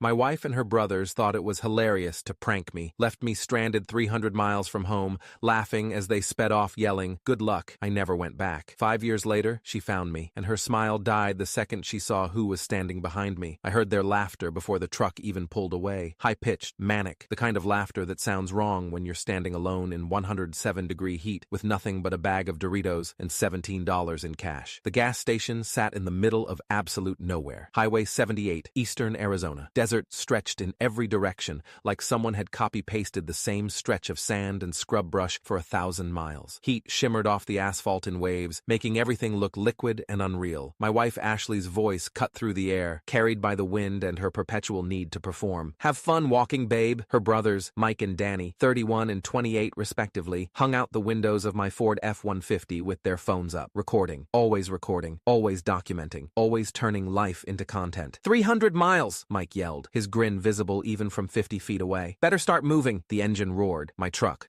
My wife and her brothers thought it was hilarious to prank me, left me stranded 300 miles from home, laughing as they sped off yelling, "Good luck." I never went back. 5 years later, she found me, and her smile died the second she saw who was standing behind me. I heard their laughter before the truck even pulled away. High-pitched, manic, the kind of laughter that sounds wrong when you're standing alone in 107-degree heat with nothing but a bag of Doritos and $17 in cash. The gas station sat in the middle of absolute nowhere. Highway 78, Eastern Arizona. Desert stretched in every direction, like someone had copy-pasted the same stretch of sand and scrub brush for 1,000 miles. Heat shimmered off the asphalt in waves, making everything look liquid and unreal. My wife Ashley's voice cut through the air, carried by the wind and her perpetual need to perform. "Have fun walking, babe." Her brothers, Mike and Danny, 31 and 28 respectively, hung out the windows of my Ford F-150 with their phones up, recording, always documenting, always turning life into content. 300 miles, Mike yelled, his grin visible even from 50 feet away. "Better start moving." The engine roared. My truck,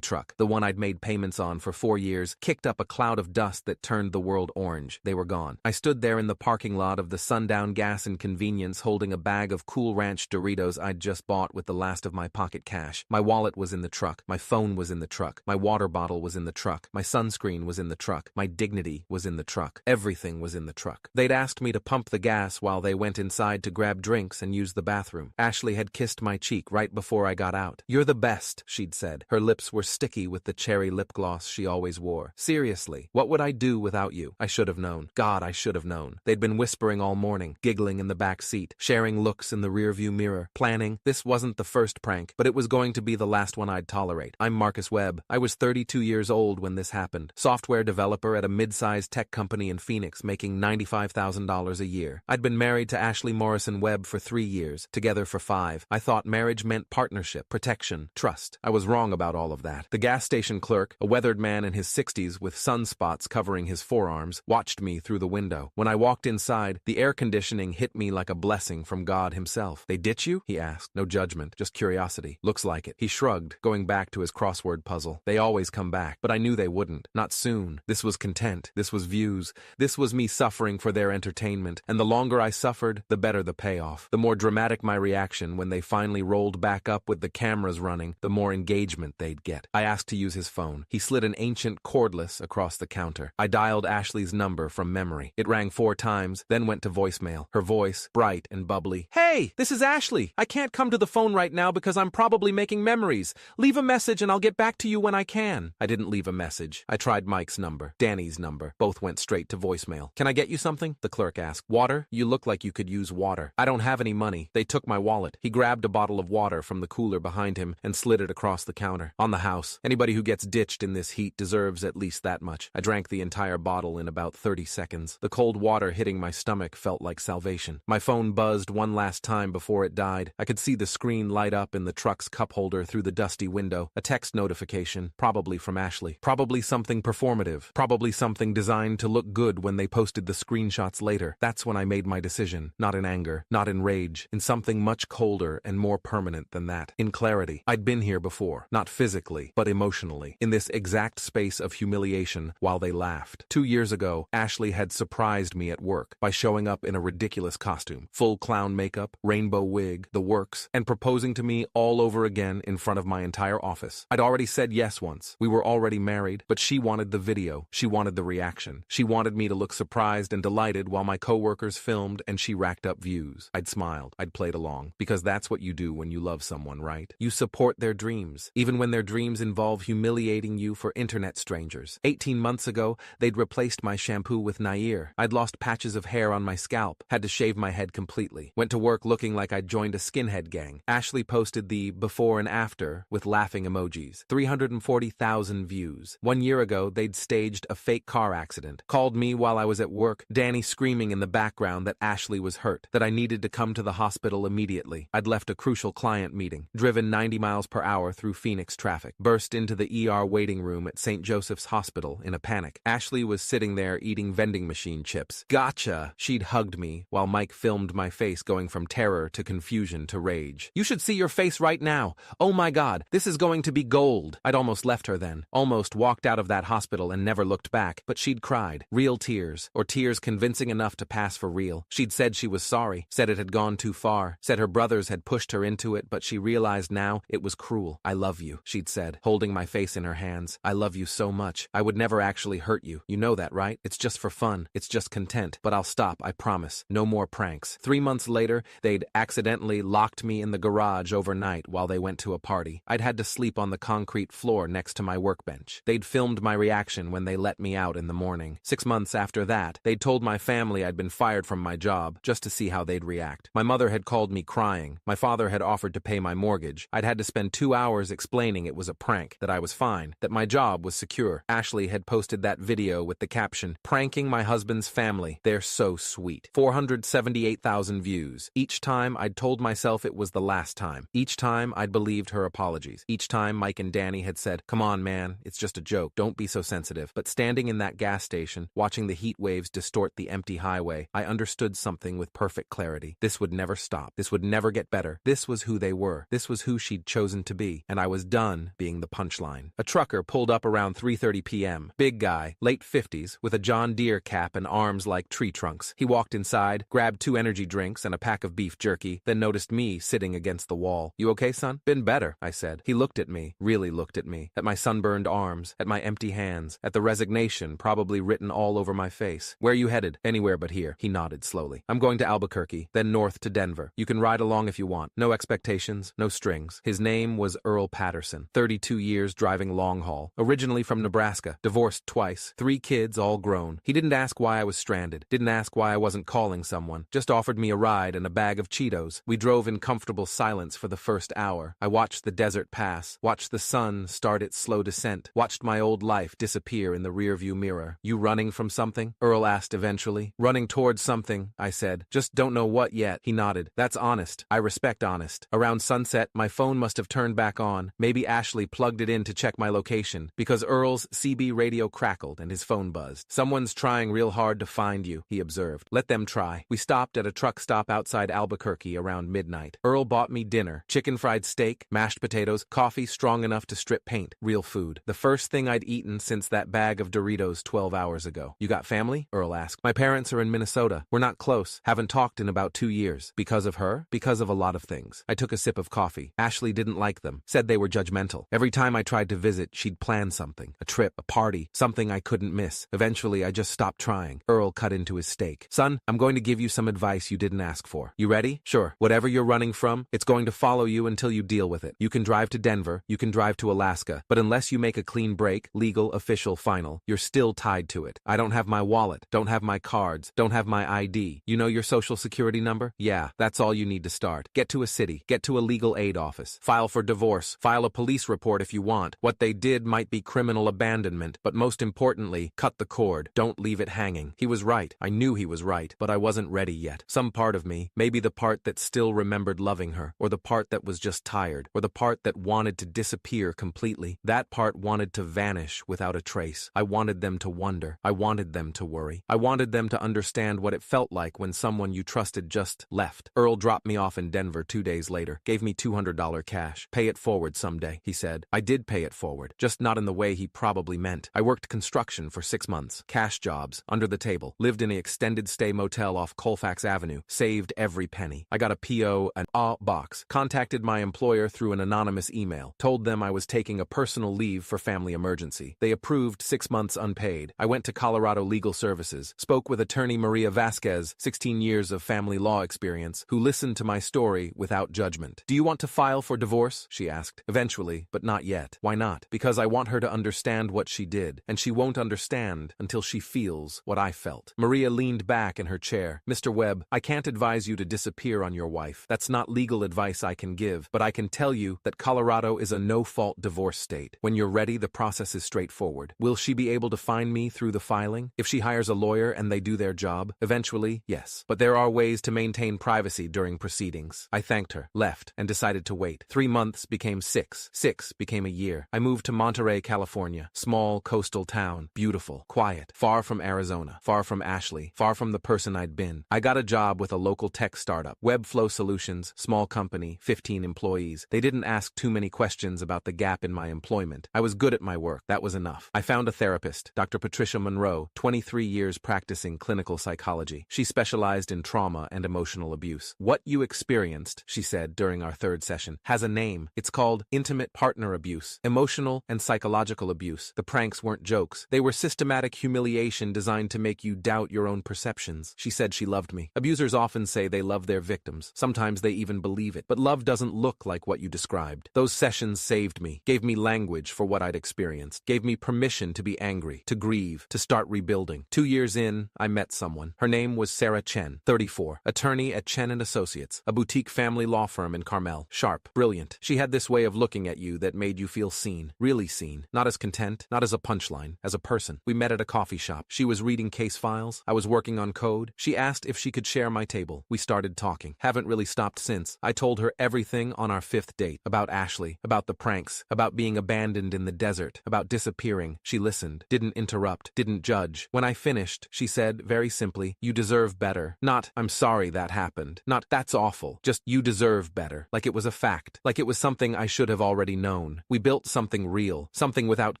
the one I'd made payments on for 4 years, kicked up a cloud of dust that turned the world orange. They were gone. I stood there in the parking lot of the Sundown Gas and Convenience holding a bag of Cool Ranch Doritos I'd just bought with the last of my pocket cash. My wallet was in the truck. My phone was in the truck. My water bottle was in the truck. My sunscreen was in the truck. My dignity was in the truck. Everything was in the truck. They'd asked me to pump the gas while they went inside to grab drinks and use the bathroom. Ashley had kissed my cheek right before I got out. "You're the best," she'd said. Her lips were sticky with the cherry lip gloss she always wore. "Seriously, what would I do without you?" I should have known. God, I should have known. They'd been whispering all morning, giggling in the back seat, sharing looks in the rearview mirror, planning. This wasn't the first prank, but it was going to be the last one I'd tolerate. I'm Marcus Webb. I was 32 years old when this happened. Software developer at a mid-sized tech company in Phoenix, making $95,000 a year. I'd been married to Ashley Morrison Webb for 3 years, together for 5. I thought marriage meant partnership, protection, trust. I was wrong about all of that. The gas station clerk, a weathered man in his 60s with sunspots covering his forearms, watched me through the window. When I walked inside, the air conditioning hit me like a blessing from God himself. "They ditch you?" he asked. No judgment, just curiosity. "Looks like it." He shrugged, going back to his crossword puzzle. "They always come back, but I knew they wouldn't. Not soon. This was content. This was views. This was me suffering for their entertainment. And the longer I suffered, the better the payoff. The more dramatic my reaction when they finally rolled back up with the cameras running, the more engagement they'd get. I asked to use his phone. He slid an ancient cordless across the counter. I dialed Ashley's number from memory. It rang 4 times, then went to voicemail. Her voice, bright and bubbly. "Hey, this is Ashley. I can't come to the phone right now because I'm probably making memories. Leave a message and I'll get back to you when I can." I didn't leave a message. I tried Mike's number, Danny's number. Both went straight to voicemail. "Can I get you something?" the clerk asked. "Water? You look like you could use water." "I don't have any money. They took my wallet." He grabbed a bottle of water from the cooler behind him and slid it across the counter. "On the house. Anybody who gets ditched in this heat deserves at least that much." I drank the entire bottle in about 30 seconds. The cold water hitting my stomach felt like salvation. My phone buzzed one last time before it died. I could see the screen light up in the truck's cup holder through the dusty window. A text notification, probably from Ashley. Probably something performative. Probably something designed to look good when they posted the screenshots later. That's when I made my decision. Not in anger, not in rage, in something much colder and more permanent than that. In clarity. I'd been here before. Not physically, but emotionally. In this exact space of humiliation while they laughed. 2 years ago, Ashley had surprised me at work by showing up in a ridiculous costume. Full clown makeup, rainbow wig, the works, and proposing to me all over again in front of my entire office. I'd already said yes once. We were already married, but she wanted the video. She wanted the reaction. She wanted me to look surprised and delighted while my coworkers filmed and she racked up views. I'd smiled. I'd played along. Because that's what you do when you love someone, right? You support their dreams, even when their dreams involve humiliating you for internet strangers. 18 months ago, they'd replaced my shampoo with Nair. I'd lost patches of hair on my scalp, had to shave my head completely. Went to work looking like I'd joined a skinhead gang. Ashley posted the before and after with laughing emojis. 340,000 views. 1 year ago, they'd staged a fake car accident. Called me while I was at work, Danny screaming in the background that Ashley was hurt, that I needed to come to the hospital immediately. I'd left a crucial client meeting, driven 90 miles per hour through Phoenix traffic, burst into the ER waiting room at St. Joseph's Hospital in a panic. Ashley was sitting there eating vending machine chips. "Gotcha!" She'd hugged me while Mike filmed my face going from terror to confusion to rage. "You should see your face right now. Oh my God, this is going to be gold." I'd almost left her then. Almost walked out of that hospital and never looked back. But she'd cried. Real tears, or tears convincing enough to pass for real. She'd said she was sorry, said it had gone too far, car, said her brothers had pushed her into it, but she realized now it was cruel. "I love you," she'd said, holding my face in her hands. "I love you so much. I would never actually hurt you. You know that, right? It's just for fun. It's just content. But I'll stop, I promise. No more pranks." 3 months later, they'd accidentally locked me in the garage overnight while they went to a party. I'd had to sleep on the concrete floor next to my workbench. They'd filmed my reaction when they let me out in the morning. 6 months after that, they'd told my family I'd been fired from my job just to see how they'd react. My mother had called me crying. My father had offered to pay my mortgage. I'd had to spend 2 hours explaining it was a prank, that I was fine, that my job was secure. Ashley had posted that video with the caption, "Pranking my husband's family. They're so sweet." 478,000 views. Each time I'd told myself it was the last time. Each time I'd believed her apologies. Each time Mike and Danny had said, "Come on, man, it's just a joke. Don't be so sensitive." But standing in that gas station, watching the heat waves distort the empty highway, I understood something with perfect clarity. This would never stop. This would never get better. This was who they were. This was who she'd chosen to be. And I was done being the punchline. A trucker pulled up around 3:30 p.m. Big guy, late 50s, with a John Deere cap and arms like tree trunks. He walked inside, grabbed 2 energy drinks and a pack of beef jerky, then noticed me sitting against the wall. "You okay, son?" "Been better," I said. He looked at me, really looked at me, at my sunburned arms, at my empty hands, at the resignation probably written all over my face. "Where you headed?" "Anywhere but here." He nodded slowly. "I'm going to Albuquerque, then north to Denver. You can ride along if you want. No expectations, no strings." His name was Earl Patterson, 32 years driving long haul, originally from Nebraska, divorced twice, 3 kids all grown. He didn't ask why I was stranded, didn't ask why I wasn't calling someone, just offered me a ride and a bag of Cheetos. We drove in comfortable silence for the first hour. I watched the desert pass, watched the sun start its slow descent, watched my old life disappear in the rearview mirror. "You running from something?" Earl asked eventually. "Running towards something," I said. "Just don't know what yet." He nodded. "That's honest. I respect honest." Around sunset, my phone must have turned back on. Maybe Ashley plugged it in to check my location, because Earl's CB radio crackled and his phone buzzed. "Someone's trying real hard to find you," he observed. "Let them try." We stopped at a truck stop outside Albuquerque around midnight. Earl bought me dinner, chicken fried steak, mashed potatoes, coffee strong enough to strip paint, real food. The first thing I'd eaten since that bag of Doritos 12 hours ago. "You got family?" Earl asked. "My parents are in Minnesota. We're not close. Haven't talked in about 2 years. Because of her? Because of a lot of things." I took a sip of coffee. Ashley didn't like them. Said they were judgmental. Every time I tried to visit, she'd plan something. A trip, a party, something I couldn't miss. Eventually, I just stopped trying. Earl cut into his steak. "Son, I'm going to give you some advice you didn't ask for. You ready?" "Sure. Whatever you're running from, it's going to follow you until you deal with it. You can drive to Denver, you can drive to Alaska, but unless you make a clean break, legal, official, final, you're still tied to it. I don't have my wallet, don't have my cards, don't have my ID. You know your social security number? Yeah, that's all you need to start. Get to a city, get to a legal aid office, file for divorce, file a police report if you want. What they did might be criminal abandonment, but most importantly, cut the cord. Don't leave it hanging." He was right. I knew he was right, but I wasn't ready yet. Some part of me, maybe the part that still remembered loving her, or the part that was just tired, or the part that wanted to disappear completely, that part wanted to vanish without a trace. I wanted them to wonder. I wanted them to worry. I wanted them to understand what it felt like when someone you trusted just left. Earl dropped me off in Denver 2 days later, gave me $200 cash. "Pay it forward someday," he said. I did pay it forward, just not in the way he probably meant. I worked construction for 6 months, cash jobs, under the table, lived in an extended stay motel off Colfax Avenue, saved every penny. I got a PO, an box, contacted my employer through an anonymous email, told them I was taking a personal leave for family emergency. They approved 6 months unpaid. I went to Colorado Legal Services, spoke with attorney Maria Vasquez, 16 years of family law experience, who listened to my story without judgment. "Do you want to file for divorce?" she asked. "Eventually, but not yet." "Why not?" "Because I want her to understand what she did, and she won't understand until she feels what I felt." Maria leaned back in her chair. "Mr. Webb, I can't advise you to disappear on your wife. That's not legal advice I can give, but I can tell you that Colorado is a no-fault divorce state. When you're ready, the process is straightforward. Will she be able to find me through the filing? If she hires a lawyer and they do their job? Eventually, yes. But there are ways to maintain privacy during proceedings." I thanked her, left, and decided to wait. 3 months became 6. 6 became a year. I moved to Monterey, California. Small coastal town, beautiful, quiet, far from Arizona, far from Ashley, far from the person I'd been. I got a job with a local tech startup, Webflow Solutions, small company, 15 employees. They didn't ask too many questions about the gap in my employment. I was good at my work. That was enough. I found a therapist, Dr. Patricia Monroe, 23 years practicing clinical psychology. She specialized in trauma and emotional abuse. abuse. What you experienced, she said during our third session, has a name. It's called intimate partner abuse, emotional and psychological abuse. The pranks weren't jokes. They were systematic humiliation designed to make you doubt your own perceptions. She said she loved me. Abusers often say they love their victims. Sometimes they even believe it. But love doesn't look like what you described. Those sessions saved me, gave me language for what I'd experienced, gave me permission to be angry, to grieve, to start rebuilding. 2 years in, I met someone. Her name was Sarah Chen, 34, attorney at Chen & Associates, a boutique family law firm in Carmel. Sharp, brilliant. She had this way of looking at you that made you feel seen, really seen, not as content, not as a punchline, as a person. We met at a coffee shop. She was reading case files. I was working on code. She asked if she could share my table. We started talking. Haven't really stopped since. I told her everything on our 5th date, about Ashley, about the pranks, about being abandoned in the desert, about disappearing. She listened, didn't interrupt, didn't judge. When I finished, she said, very simply, "You deserve better." Not, "I'm sorry that happened." Not, "That's awful." Just, "You deserve better." Like it was a fact. Like it was something I should have already known. We built something real. Something without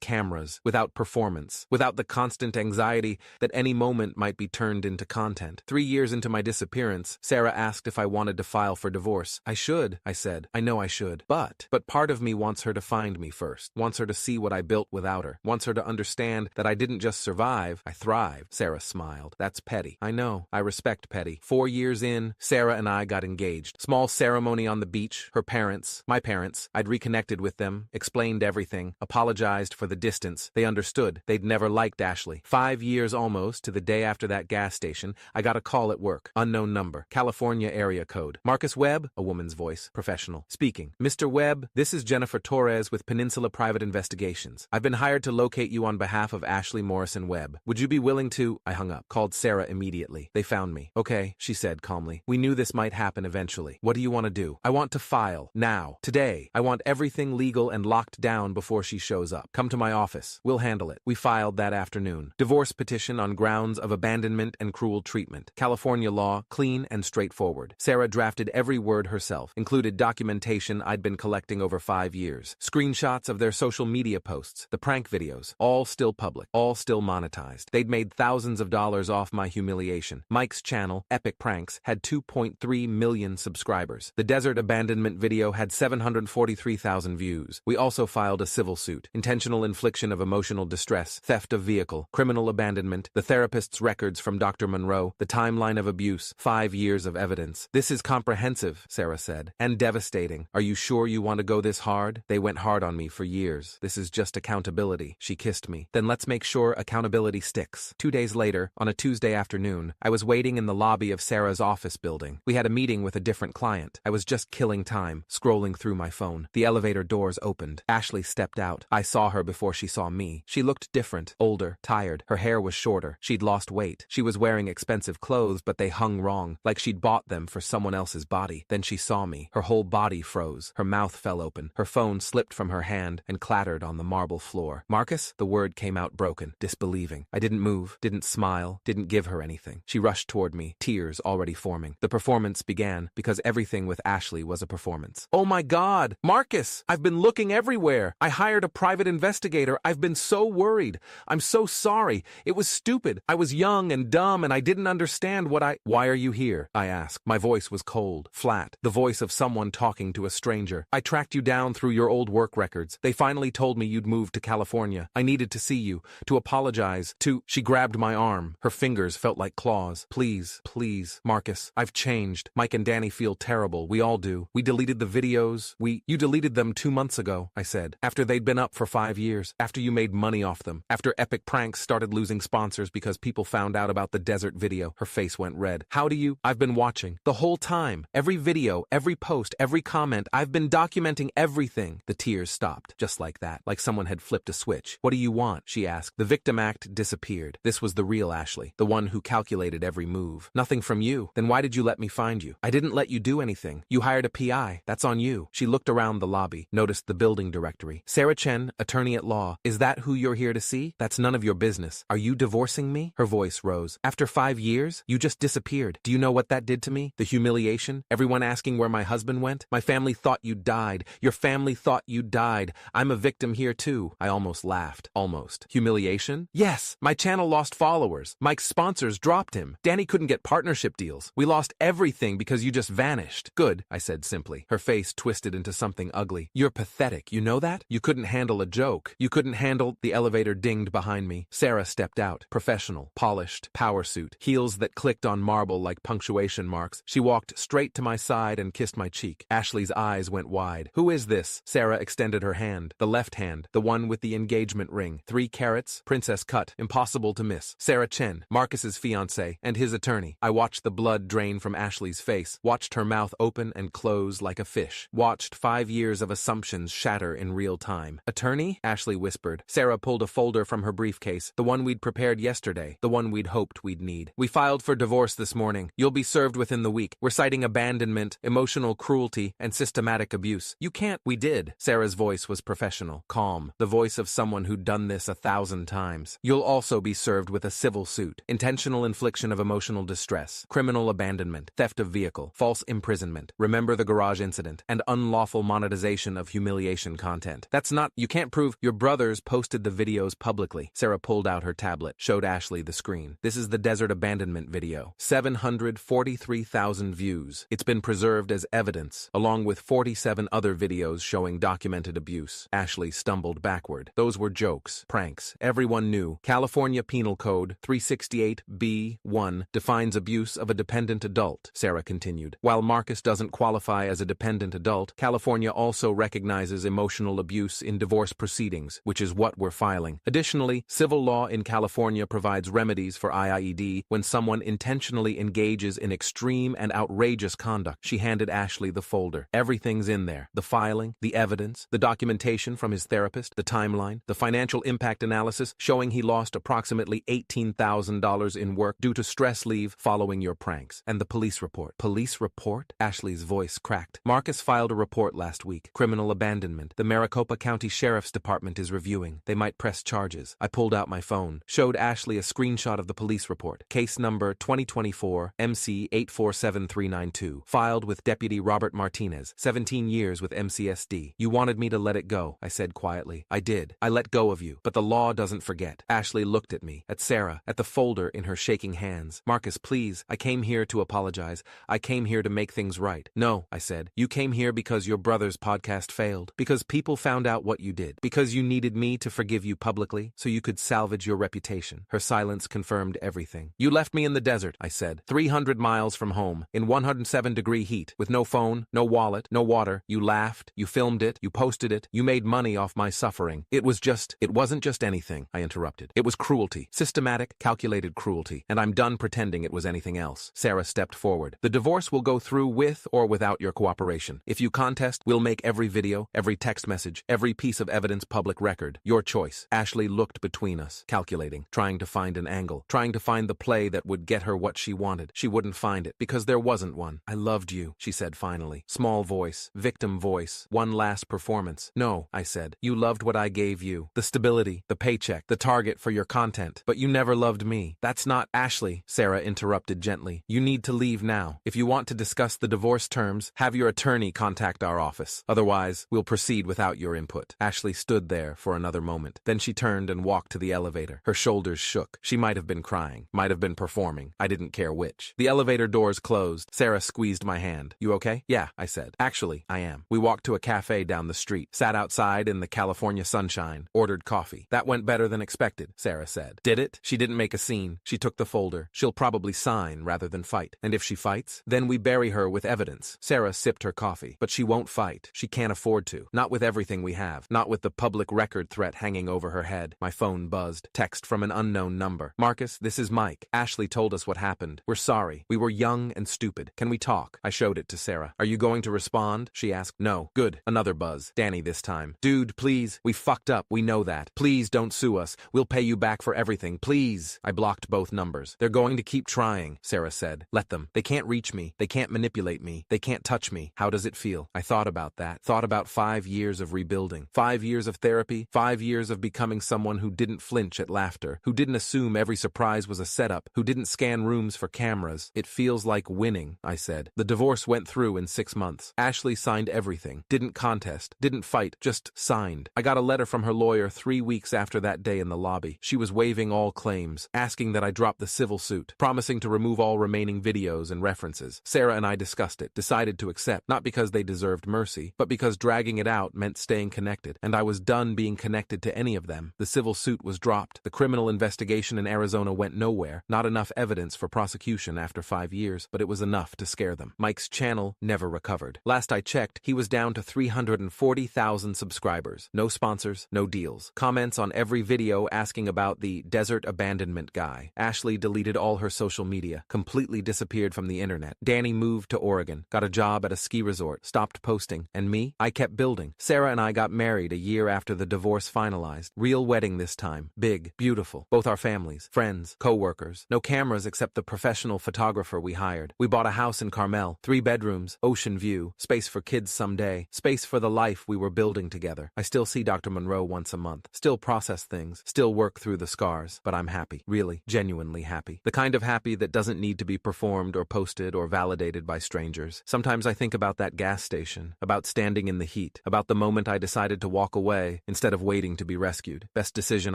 cameras, without performance, without the constant anxiety that any moment might be turned into content. 3 years into my disappearance, Sarah asked if I wanted to file for divorce. I should, I said. I know I should. But part of me wants her to find me first. Wants her to see what I built without her. Wants her to understand that I didn't just survive, I thrived. Sarah smiled. That's petty. I know. I respect petty. 4 years in, Sarah and I got engaged. Small ceremony on the beach. Her parents, my parents. I'd reconnected with them, explained everything, apologized for the distance. They understood. They'd never liked Ashley. 5 years almost to the day after that gas station, I got a call at work. Unknown number. California area code. Marcus Webb? A woman's voice. Professional. Speaking. "Mr. Webb, this is Jennifer Torres with Peninsula Private Investigations. I've been hired to locate you on behalf of Ashley Morrison Webb. Would you be willing to—" I hung up. Called Sarah immediately. They found me. "Okay," she said calmly. "We knew this might happen eventually. What do you want to do?" "I want to file. Now. Today. I want everything legal and locked down before she shows up. Come to my office. We'll handle it." We filed that afternoon. Divorce petition on grounds of abandonment and cruel treatment. California law, clean and straightforward. Sarah drafted every word herself, included documentation I'd been collecting over 5 years. Screenshots of their social media posts, the prank videos, all still public, all still monetized. They'd made thousands of dollars off my humiliation. Mike's channel, Epic Pranks, had 2.3 million subscribers. The desert abandonment video had 743,000 views. We also filed a civil suit. Intentional infliction of emotional distress, theft of vehicle, criminal abandonment, the therapist's records from Dr. Monroe, the timeline of abuse, 5 years of evidence. "This is comprehensive," Sarah said, "and devastating. Are you sure you want to go this hard? They went hard on me for years. This is just accountability." She kissed me. "Then let's make sure accountability sticks." 2 days later, on a Tuesday afternoon, I was waiting in the lobby of Sarah's office building. We had a meeting with a different client. I was just killing time, scrolling through my phone. The elevator doors opened. Ashley stepped out. I saw her before she saw me. She looked different, older, tired. Her hair was shorter. She'd lost weight. She was wearing expensive clothes, but they hung wrong, like she'd bought them for someone else's body. Then she saw me. Her whole body froze. Her mouth fell open. Her phone slipped from her hand and clattered on the marble floor. "Marcus?" The word came out broken, disbelieving. I didn't move, didn't smile, didn't give her anything. She rushed toward me, tears already forming. The performance began, because everything with Ashley was a performance. "Oh my God! Marcus! I've been looking everywhere! I hired a private investigator. I've been so worried. I'm so sorry. It was stupid. I was young and dumb and I didn't understand what I—" "Why are you here?" I asked. My voice was cold, flat, the voice of someone talking to a stranger. "I tracked you down through your old work records. They finally told me you'd moved to California. I needed to see you, to apologize, to—" She grabbed my arm. Her fingers felt like claws. "Please, please, Marcus. I've changed. Mike and Danny feel terrible. We all do. We deleted the videos. You deleted them 2 months ago," I said. "After they'd been up for 5 years. After you made money off them. After Epic Pranks started losing sponsors because people found out about the desert video." Her face went red. "How do you—" "I've been watching. The whole time. Every video, every post, every comment. I've been documenting everything." The tears stopped, just like that, like someone had flipped a switch. "What do you want?" she asked. The victim act disappeared. This was the real Ashley, the one who calculated every move. "Nothing from you." "Then why did you let me find you?" "I didn't let you do anything. You hired a PI. That's on you." She looked around the lobby, noticed the building directory. "Sarah Chen, attorney at law. Is that who you're here to see? That's none of your business. Are you divorcing me?" Her voice rose. "After 5 years? You just disappeared. Do you know what that did to me? The humiliation? Everyone asking where my husband went? My family thought you died. Your family thought you died. I'm a victim here too." I almost laughed. Almost. "Humiliation?" "Yes. My channel lost followers. Mike's sponsors dropped him. Danny couldn't get partnership deals. We lost every everything because you just vanished. Good, I said simply. Her face twisted into something ugly. You're pathetic, you know that? You couldn't handle a joke. You couldn't handle— The elevator dinged behind me. Sarah stepped out. Professional, polished, power suit, heels that clicked on marble like punctuation marks. She walked straight to my side and kissed my cheek. Ashley's eyes went wide. Who is this? Sarah extended her hand. The left hand, the one with the engagement ring. 3 carats, princess cut, impossible to miss. Sarah Chen, Marcus's fiancée, and his attorney. I watched the blood drain from Ashley's face, watched her mouth open and close like a fish, watched 5 years of assumptions shatter in real time. Attorney? Ashley whispered. Sarah pulled a folder from her briefcase, the one we'd prepared yesterday, the one we'd hoped we'd need. We filed for divorce this morning. You'll be served within the week. We're citing abandonment, emotional cruelty, and systematic abuse. You can't— We did. Sarah's voice was professional, calm, the voice of someone who'd done this 1,000 times. You'll also be served with a civil suit, intentional infliction of emotional distress, criminal abandonment, theft of vehicle, false imprisonment, remember the garage incident, and unlawful monetization of humiliation content. That's not— You can't prove— Your brothers posted the videos publicly. Sarah pulled out her tablet, showed Ashley the screen. This is the desert abandonment video. 743,000 views. It's been preserved as evidence, along with 47 other videos showing documented abuse. Ashley stumbled backward. Those were jokes, pranks. Everyone knew. California Penal Code 368B1 defines abuse of a dependent adult, Sarah continued. While Marcus doesn't qualify as a dependent adult, California also recognizes emotional abuse in divorce proceedings, which is what we're filing. Additionally, civil law in California provides remedies for IIED when someone intentionally engages in extreme and outrageous conduct. She handed Ashley the folder. Everything's in there. The filing, the evidence, the documentation from his therapist, the timeline, the financial impact analysis showing he lost approximately $18,000 in work due to stress leave following your pranks, and the police report. Police report? Ashley's voice cracked. Marcus filed a report last week. Criminal abandonment. The Maricopa County Sheriff's Department is reviewing. They might press charges. I pulled out my phone, showed Ashley a screenshot of the police report. Case number 2024 MC 847392. Filed with Deputy Robert Martinez. 17 years with MCSD. You wanted me to let it go, I said quietly. I did. I let go of you. But the law doesn't forget. Ashley looked at me, at Sarah, at the folder in her shaking hands. Marcus, please. I came here to apologize. I came here to make things right. No, I said. You came here because your brother's podcast failed. Because people found out what you did. Because you needed me to forgive you publicly so you could salvage your reputation. Her silence confirmed everything. You left me in the desert, I said. 300 miles from home, in 107-degree heat, with no phone, no wallet, no water. You laughed. You filmed it. You posted it. You made money off my suffering. It wasn't just anything, I interrupted. It was cruelty. Systematic, calculated cruelty. And I'm done pretending it was anything else. Sarah stepped forward. The divorce will go through with or without your cooperation. If you contest, we'll make every video, every text message, every piece of evidence public record. Your choice. Ashley looked between us, calculating, trying to find an angle, trying to find the play that would get her what she wanted. She wouldn't find it, because there wasn't one. I loved you, she said finally. Small voice, victim voice, one last performance. No, I said. You loved what I gave you. The stability, the paycheck, the target for your content. But you never loved me. That's not— Ashley, Sarah interrupted gently. You need to leave now. If you want to discuss the divorce terms, have your attorney contact our office. Otherwise, we'll proceed without your input. Ashley stood there for another moment. Then she turned and walked to the elevator. Her shoulders shook. She might have been crying, might have been performing. I didn't care which. The elevator doors closed. Sarah squeezed my hand. You okay? Yeah, I said. Actually, I am. We walked to a cafe down the street, sat outside in the California sunshine, ordered coffee. That went better than expected, Sarah said. Did it? She didn't make a scene. She took the folder. She'll probably sign rather than fight. And if she fights, then we bury her with evidence. Sarah sipped her coffee. But she won't fight. She can't afford to. Not with everything we have. Not with the public record threat hanging over her head. My phone buzzed. Text from an unknown number. Marcus, this is Mike. Ashley told us what happened. We're sorry. We were young and stupid. Can we talk? I showed it to Sarah. Are you going to respond? She asked. No. Good. Another buzz. Danny this time. Dude, please. We fucked up. We know that. Please don't sue us. We'll pay you back for everything. Please. I blocked both numbers. They're going to keep trying, Sarah said. Let them. They can't reach me. They can't manipulate me. They can't touch me. How does it feel? I thought about that. Thought about 5 years of rebuilding. 5 years of therapy. 5 years of becoming someone who didn't flinch at laughter. Who didn't assume every surprise was a setup. Who didn't scan rooms for cameras. It feels like winning, I said. The divorce went through in 6 months. Ashley signed everything. Didn't contest. Didn't fight. Just signed. I got a letter from her lawyer 3 weeks after that day in the lobby. She was waiving all claims. Asking that I drop the civil suit. Promising to remove all remaining videos photos and references. Sarah and I discussed it, decided to accept, not because they deserved mercy, but because dragging it out meant staying connected, and I was done being connected to any of them. The civil suit was dropped. The criminal investigation in Arizona went nowhere. Not enough evidence for prosecution after 5 years, but it was enough to scare them. Mike's channel never recovered. Last I checked, he was down to 340,000 subscribers. No sponsors, no deals. Comments on every video asking about the desert abandonment guy. Ashley deleted all her social media, completely disappeared from the internet. Danny moved to Oregon, got a job at a ski resort, stopped posting. And me? I kept building. Sarah and I got married a year after the divorce finalized. Real wedding this time. Big, beautiful. Both our families, friends, co-workers. No cameras except the professional photographer we hired. We bought a house in Carmel, 3 bedrooms, ocean view, space for kids someday, space for the life we were building together. I still see Dr. Monroe once a month, still process things, still work through the scars, but I'm happy. Really, genuinely happy. The kind of happy that doesn't need to be performed or posted or validated by strangers. Sometimes I think about that gas station, about standing in the heat, about the moment I decided to walk away instead of waiting to be rescued. Best decision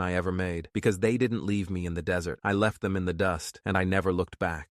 I ever made, because they didn't leave me in the desert. I left them in the dust, and I never looked back.